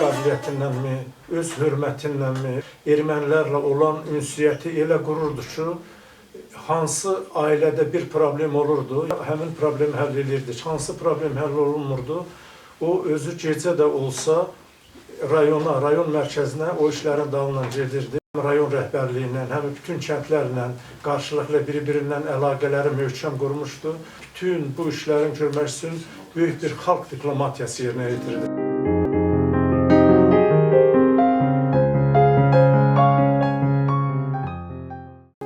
qabiliyyətinlənmi, öz hörmətinlənmi, ermənilərlə olan ünsiyyəti elə qururdu ki, hansı ailədə bir problem olurdu, həmin problemi həll edirdi. Hansı problem həll olunmurdu, o özü gecə də olsa rayona, rayon mərkəzinə o işlərin dalından gedirdi. Rayon rəhbərliyindən, həm bütün kəndlərlə qarşılıqlı bir-birindən əlaqələri möhkəm qurmuşdu. Bütün bu işlərin görməsi üçün böyük bir xalq diplomatiyası yerinə yetirdi.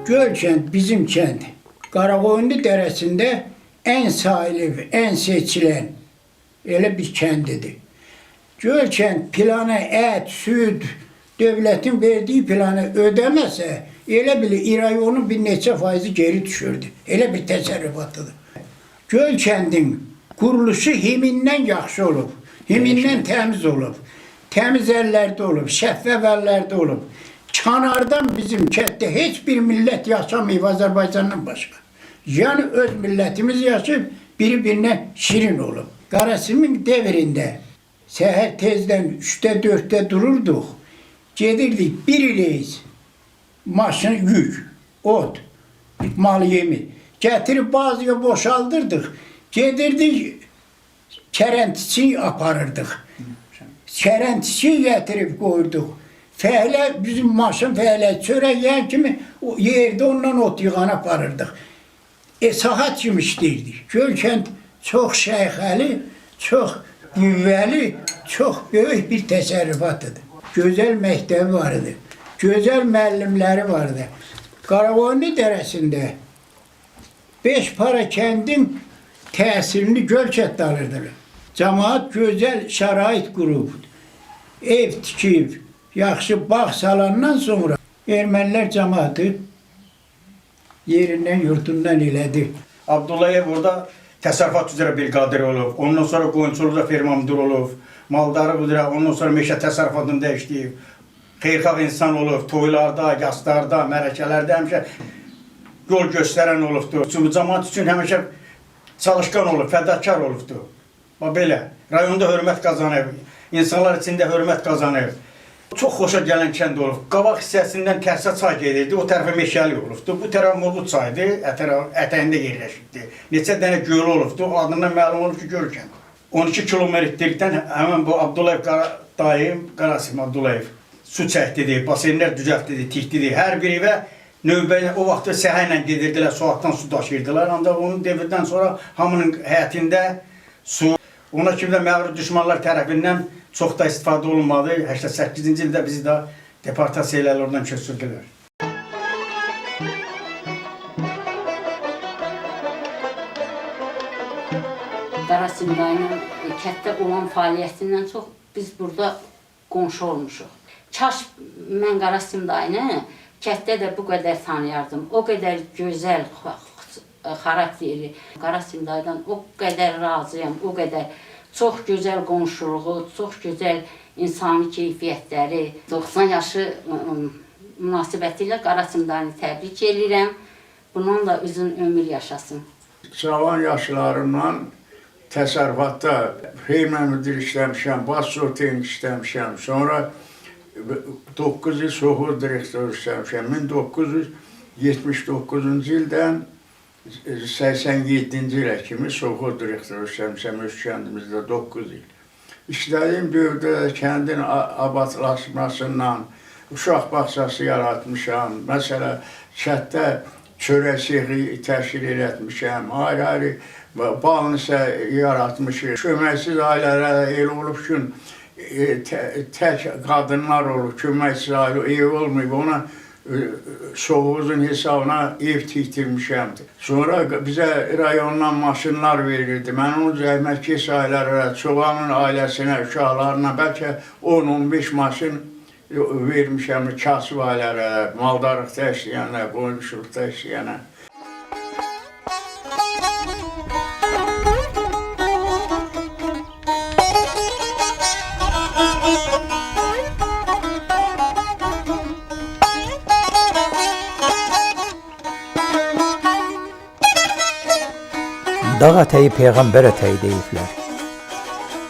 Gölkənd bizim kənd. Qaraqoyunlu dərəsində ən sayılıb, ən seçilən elə bir kəndidir. Gölkənd planı ət, süd, dövlətin verdiyi planı ödəməsə, elə bilir rayonun bir neçə faizi geri düşürdü. Elə bir təsərrüfatıdır. Gölkəndin quruluşu himindən yaxşı olub, himindən təmiz olub, təmiz əllərdə olub, şəffaf əllərdə olub. Kənardan bizim kənddə heç bir millət yaşamayıb Azərbaycandan başqa. Yəni öz millətimiz yaşayıb, biri-birinə şirin olub. Qarasimin devrində səhər tezdən 3-də 4-də dururduq. Gedirdik bir ileyiz, maşın yük, ot, mal yemi. Gətirib bazıya boşaldırdıq. Gedirdik, kərəntiçi aparırdıq. Kərəntiçi gətirib qoyurduq. Fəhlə, bizim maşın fəhlə çörək yiyən kimi yerdə ondan ot yığan aparırdıq. Saat kimi işləyirdik. Gölkənd çox şəyxəli, çox qüvvəli, çox böyük bir təsərrüfatıdır. Gözəl məktəbi var idi, gözəl müəllimləri var idi. Qaraqoyunlu dərəsində 5 para kəndin təsirini Gölkənddə alırdılar. Cəmaat gözəl şərait qurub, ev tikib, yaxşı bağ salandan sonra ermənilər cəmaatı yerindən, yurdundan elədi. Abdullayev burada təsərrüfat üzrə bir qadir olub, ondan sonra qoyunçuluqda ferma müdürü olub, maldarı üzrə, ondan sonra meşə təsərrüfatında işləyib, xeyirxah insan olub, toylarda, yaslarda, mərəkələrdə həmişə yol göstərən olubdur. Cəmaat üçün həmişə çalışqan olub, fədakar olubdur. Belə, rayonda hörmət qazanıb, insanlar içində hörmət qazanıb. Çox xoşa gələn kənd olub. Qabaq hissəsindən tərsə çay gedirdi, o tərəfə meşəli olubdur. Bu tərəf Murğud çaydı, ətəyində yerləşibdi. Neçə dənə göl olubdur, adından məlum olub ki, Gölkənd. 12 kilometrlikdən həmən bu Abdullayev dayım, Qarasim Abdullayev su çəkdidir, basenlər düzəltdidir, tikdidir. Hər bir evə növbəyə o vaxtda səhə ilə gedirdilər, soğaqdan su daşıyırdılar. Ancaq onun devirdən sonra hamının həyətində su, ona kimi də məğrur düşmanlar tərəfindən çox da istifadə olunmadı. 88-ci ildə bizi də deportasiya ilə oradan köçürdülər. Qarasim dayının kənddə olan fəaliyyətindən çox biz burada qonşu olmuşuq. Kaş mən Qarasim dayını kənddə də bu qədər tanıyardım. O qədər gözəl xarakteri. Qarasim dayıdan o qədər razıyam, o qədər. Çox gözəl qonşuluğu, çox gözəl insani keyfiyyətləri. 90 yaşı münasibəti ilə Qarasim dayını təbrik edirəm. Bundan da uzun ömür yaşasın. Cavan yaşlarından təsərrüfatda ferma müdür işləmişəm, baz sortayım işləmişəm. Sonra 9 il soğur direktor işləmişəm. 1979-cu ildən 87-ci ilə kimi soğur direktor işləmişəm öz kəndimizdə 9 il. İşlədiyim dövrdə kəndin abadlaşmasından uşaq bağçası yaratmışam. Məsələn, kənddə çörək sexi təşkil etmişəm. Ayrı-ayrı bal nisə yaratmışıq. Köməksiz ailələrə el olub ki, tək qadınlar olub, köməksiz ailə ev olmayıb, ona soğuzun hesabına ev tikdirmişəm. Sonra bizə rayondan maşınlar verildi. Mən onun zəhmətkeş ailələrə, çobanın ailəsinə, uşaqlarına bəlkə 10-15 maşın vermişəm kasıb ailələrə, maldarlıqda işləyənə, qoyunçuluqda işləyənə. Dağ ətəyi Peyğəmbər ətəyi deyiblər.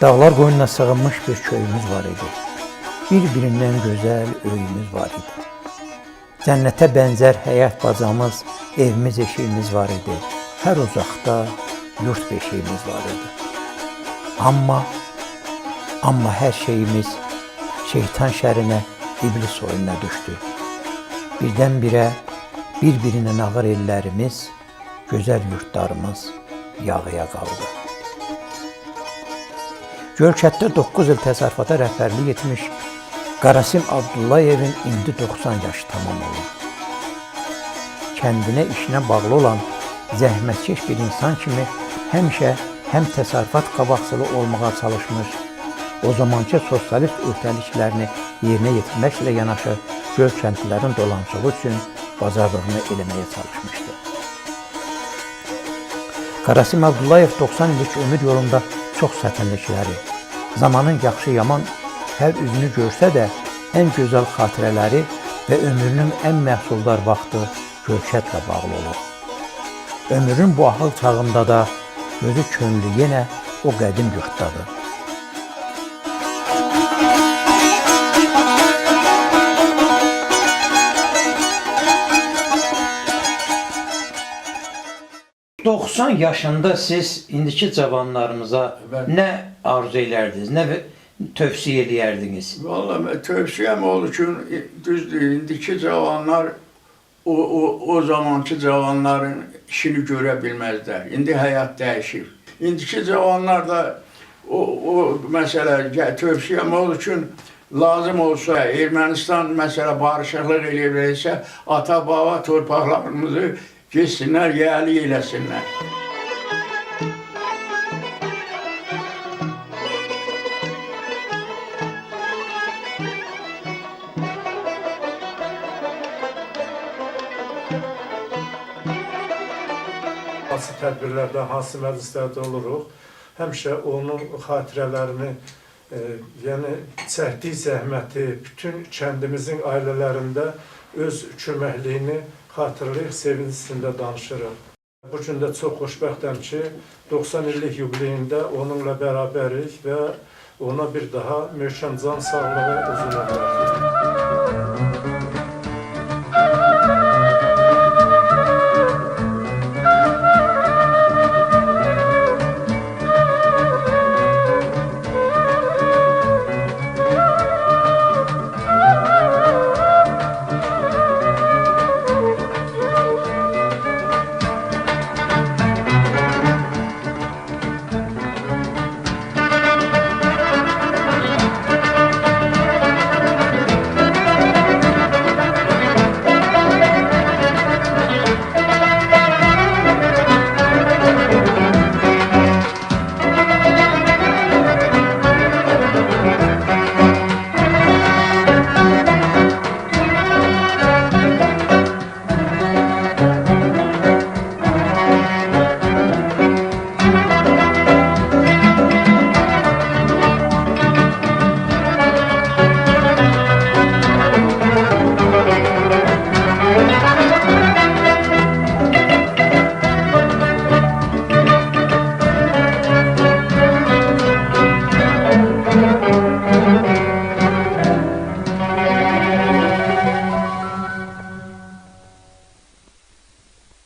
Dağlar qoynuna sığınmış bir köyümüz var idi. bir-birindən gözəl öyümüz var idi. Cənnətə bənzər həyat bacamız, evimiz, eşiyimiz var idi. Hər uzaqda yurt beşiyimiz var idi. Amma hər şeyimiz şeytan şərinə, iblis oyununa düşdü. Birdən-birə bir-birinin ağır ellərimiz, gözəl yurtlarımız yağıya qaldı. Gölkətdə 9 il təsərrüfata rəhbərlik etmiş Qarasim Abdullayevin indi 90 yaşı tamam olur. Kəndinə, işinə bağlı olan zəhmətkeş bir insan kimi həmişə həm təsərrüfat qabaqcılı olmağa çalışmış, o zamankı sosialist öhdəliklərini yerinə yetirməklə yanaşı Gölkəndlilərin dolanışığı üçün bacardığını eləməyə çalışmışdı. Qarasim Abdullayev 90 illik ömür yolunda çox çətinlikləri, zamanın yaxşı-yaman hər üzünü görsə də ən gözəl xatirələri və ömrünün ən məhsuldar vaxtı Gölkətlə bağlı olur. Ömrün bu ahıl çağında da gözü könlü yenə o qədim yurtdadır. ...90 yaşında siz indiki cavanlarımıza nə arzu edərdiniz, nə tövsiyə edərdiniz? Vallahi tövsiyem olur ki, düzdür, indiki cavanlar o zamanki cavanların işini görə bilməzlər. İndi həyat dəyişir. İndiki cavanlar da o məsələ tövsiyem olur ki, lazım olsa Ermənistan məsələ barışıqlıq eləyirsə, ata-baba torpaqlarımızı geçsinlər, yəli eləsinlər. Hansı tədbirlərdə, hansı məclislərdə oluruq, həmişə onun xatirələrini, yəni çəkdiyi zəhməti, bütün kəndimizin ailələrində öz köməkliyini xatırlayıq, sevincində danışırıq. Bu gün də çox xoşbəxtəm ki, 90 illik yubileyində onunla bərabərik və ona bir daha möhkəm can sağlığı, uzun ömür.